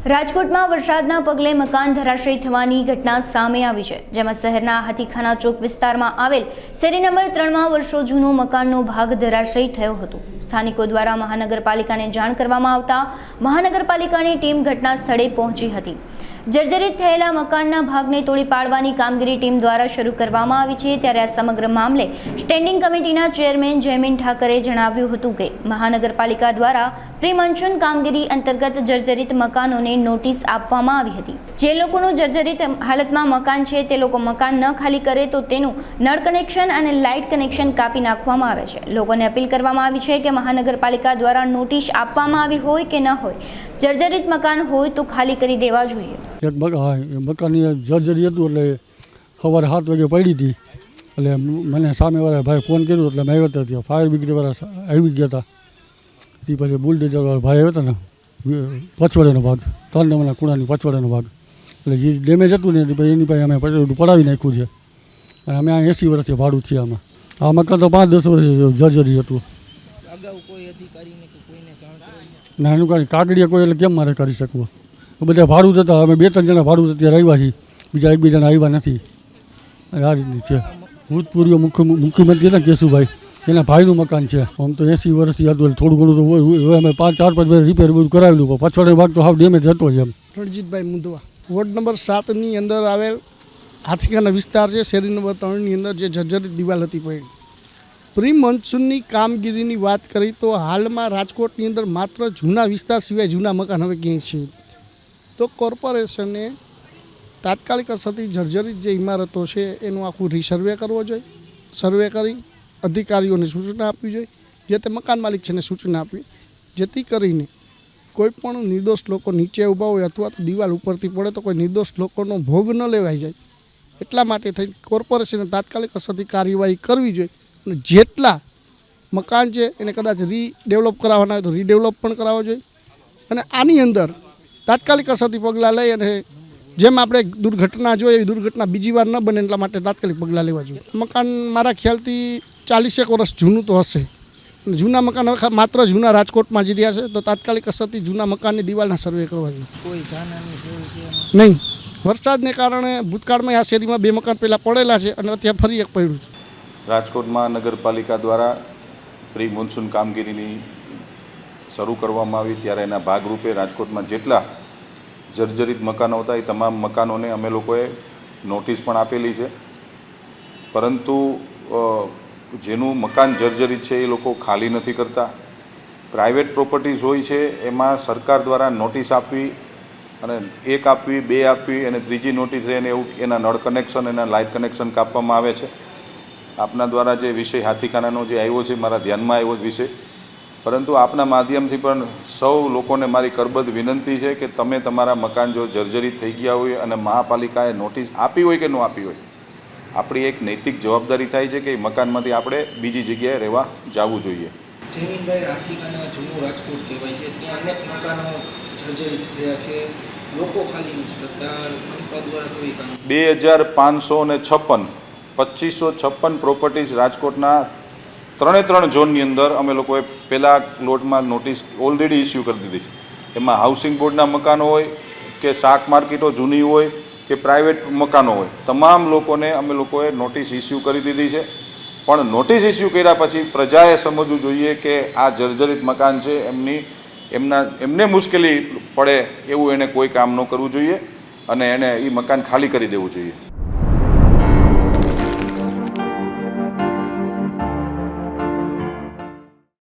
રાજકોટમાં વરસાદના પગલે મકાન ધરાશયી થવાની ઘટના સામે આવી છે, જેમાં શહેરના હાથીખાના ચોક વિસ્તારમાં આવેલ શેરી નંબર 3માં વર્ષો જૂનો મકાનનો ભાગ ધરાશયી થયો હતો। સ્થાનિકો દ્વારા મહાનગરપાલિકાને જાણ કરવામાં આવતા મહાનગરપાલિકાની ટીમ ઘટના સ્થળે પહોંચી હતી। જર્જરિત થયેલા મકાનના ભાગને તોડી પાડવાની કામગીરી ટીમ દ્વારા શરૂ કરવામાં આવી છે। ત્યારે આ સમગ્ર મામલે સ્ટેન્ડિંગ કમિટીના ચેરમેન જયમીન ઠાકરે જણાવ્યું હતું કે મહાનગરપાલિકા દ્વારા પ્રી મોન્સૂન કામગીરી અંતર્ગત જર્જરિત મકાનોને નોટિસ આપવામાં આવી હતી। જે લોકોનું જર્જરિત હાલતમાં મકાન છે તે લોકો મકાન ન ખાલી કરે તો તેનું નળ કનેક્શન અને લાઇટ કનેક્શન કાપી નાખવામાં આવે છે। લોકોને અપીલ કરવામાં આવી છે કે મહાનગરપાલિકા દ્વારા નોટિસ આપવામાં આવી હોય કે ન હોય, જર્જરિત મકાન હોય તો ખાલી કરી દેવા જોઈએ। એક મકાનની જર્જરી હતું એટલે સવારે 7 વાગે પડી હતી। એટલે મને સામેવાળા ભાઈ ફોન કર્યો એટલે મેં આવ્યો હતો। ત્યાં ફાયર બ્રિગેડવાળા આવી ગયા હતા। તે પછી બુલડોઝરવાળા ભાઈ આવ્યો હતો ને, પછવાડાનો ભાગ 3 નંબરના ખૂણાની પછવાડાનો ભાગ, એટલે જે ડેમેજ હતું ને એની પાસે અમે પડાવી નાખ્યું છે। અને અમે આ 80 વર્ષથી ભાડું છીએ આમાં। આ મકાન તો 5-10 વર્ષ જર્જરી હતું। ના એનું કાંઈ કાગળિયા કોઈ એટલે કેમ મારે કરી શકવું? બધા ભાડું થતા અમે 2-3 જણા ભાડું અત્યારે આવ્યા છીએ, બીજા એક જણા આવ્યા નથી। આ રીતની છે। ભૂતપૂર્વ મુખ્યમંત્રી હતા કેશુભાઈ, એના ભાઈનું મકાન છે। આમ તો 80 વર્ષથી હતું, થોડું ઘણું તો હવે અમે 4-5 રિપેર બધું કરાવેલું, પણ પછવાડે ભાગ તો હાવ ડેમેજ હતો જ એમ। રણજીતભાઈ મુંદવા, વોર્ડ નંબર 7ની અંદર આવેલ હાથીખાના વિસ્તાર છે। શેરી નંબર 3ની અંદર જે જર્જરિત દિવાલ હતી પડી, પ્રી મોન્સૂનની કામગીરીની વાત કરી તો હાલમાં રાજકોટની અંદર માત્ર જૂના વિસ્તાર સિવાય જૂના મકાન હવે ક્યાંય છે। તો કોર્પોરેશને તાત્કાલિક અસરથી જર્જરિત જે ઇમારતો છે એનું આખું રીસર્વે કરવો જોઈએ। સર્વે કરી અધિકારીઓને સૂચના આપવી જોઈએ, જે તે મકાન માલિક છે એને સૂચના આપવી, જેથી કરીને કોઈ પણ નિર્દોષ લોકો નીચે ઊભા હોય અથવા તો દિવાલ ઉપરથી પડે તો કોઈ નિર્દોષ લોકોનો ભોગ ન લેવાઈ જાય। એટલા માટે થઈ કોર્પોરેશને તાત્કાલિક અસરથી કાર્યવાહી કરવી જોઈએ। અને જેટલા મકાન છે એને કદાચ રીડેવલપ કરાવવાના હોય તો રીડેવલપ પણ કરાવવા જોઈએ। અને આની અંદર તાત્કાલિક અસરથી પગલાં લઈ અને જેમ આપણે દુર્ઘટના જોઈએ એવી દુર્ઘટના બીજી વાર ન બને એટલા માટે તાત્કાલિક પગલાં લેવા જોઈએ। મકાન મારા ખ્યાલથી 40 વર્ષ જૂનું તો હશે। જૂના મકાન હવે માત્ર જૂના રાજકોટમાં જ રહ્યા છે, તો તાત્કાલિક અસરથી જૂના મકાનની દિવાલના સર્વે કરવા જોઈએ। કોઈ નહીં, વરસાદને કારણે ભૂતકાળમાં આ શેરીમાં 2 મકાન પહેલાં પડેલા છે અને અત્યારે ફરી એક પડ્યું છે। રાજકોટમાં નગરપાલિકા દ્વારા પ્રી મોન્સૂન કામગીરીની શરૂ કરવામાં આવી, ત્યારે એના ભાગરૂપે રાજકોટમાં જેટલા જર્જરિત મકાનો હતા એ તમામ મકાનોને અમે લોકોએ નોટિસ પણ આપેલી છે। પરંતુ જેનું મકાન જર્જરિત છે એ લોકો ખાલી નથી કરતા। પ્રાઇવેટ પ્રોપર્ટીઝ હોય છે એમાં સરકાર દ્વારા નોટિસ આપવી અને 1 આપવી, 2 આપવી અને ત્રીજી નોટિસ એને એવું એના નળ કનેક્શન, એના લાઇટ કનેક્શન કાપવામાં આવે છે। આપના દ્વારા જે વિષય હાથીખાનાનો જે આવ્યો છે, મારા ધ્યાનમાં આવ્યો વિષય, પરંતુ આપના માધ્યમથી પણ સૌ લોકોને મારી કરબદ્ધ વિનંતી છે કે તમે તમારા મકાન જો જર્જરિત થઈ ગયા હોય અને મહાપાલિકાએ નોટિસ આપી હોય કે ન આપી હોય, આપણી એક નૈતિક જવાબદારી થાય છે કે એ મકાનમાંથી આપણે બીજી જગ્યાએ રહેવા જવું જોઈએ। જમીનભાઈ, હાથીખાના જૂનું રાજકોટ કહેવાય છે, ત્યાં અનેક મકાનો જર્જરિત થયા છે, લોકો ખાલી નથી કરતા, મનપા દ્વારા કોઈ કામ 2556 2556 પ્રોપર્ટીઝ રાજકોટના 3 ઝોનની અંદર અમે લોકોએ પહેલાં લોટમાં નોટિસ ઓલરેડી ઇસ્યુ કરી દીધી છે। એમાં હાઉસિંગ બોર્ડના મકાનો હોય કે શાક માર્કેટો જૂની હોય કે પ્રાઇવેટ મકાનો હોય, તમામ લોકોને અમે લોકોએ નોટિસ ઇસ્યુ કરી દીધી છે। પણ નોટિસ ઇસ્યુ કર્યા પછી પ્રજાએ સમજવું જોઈએ કે આ જર્જરિત મકાન છે એમને મુશ્કેલી પડે એવું એને કોઈ કામ ન કરવું જોઈએ અને એને એ મકાન ખાલી કરી દેવું જોઈએ।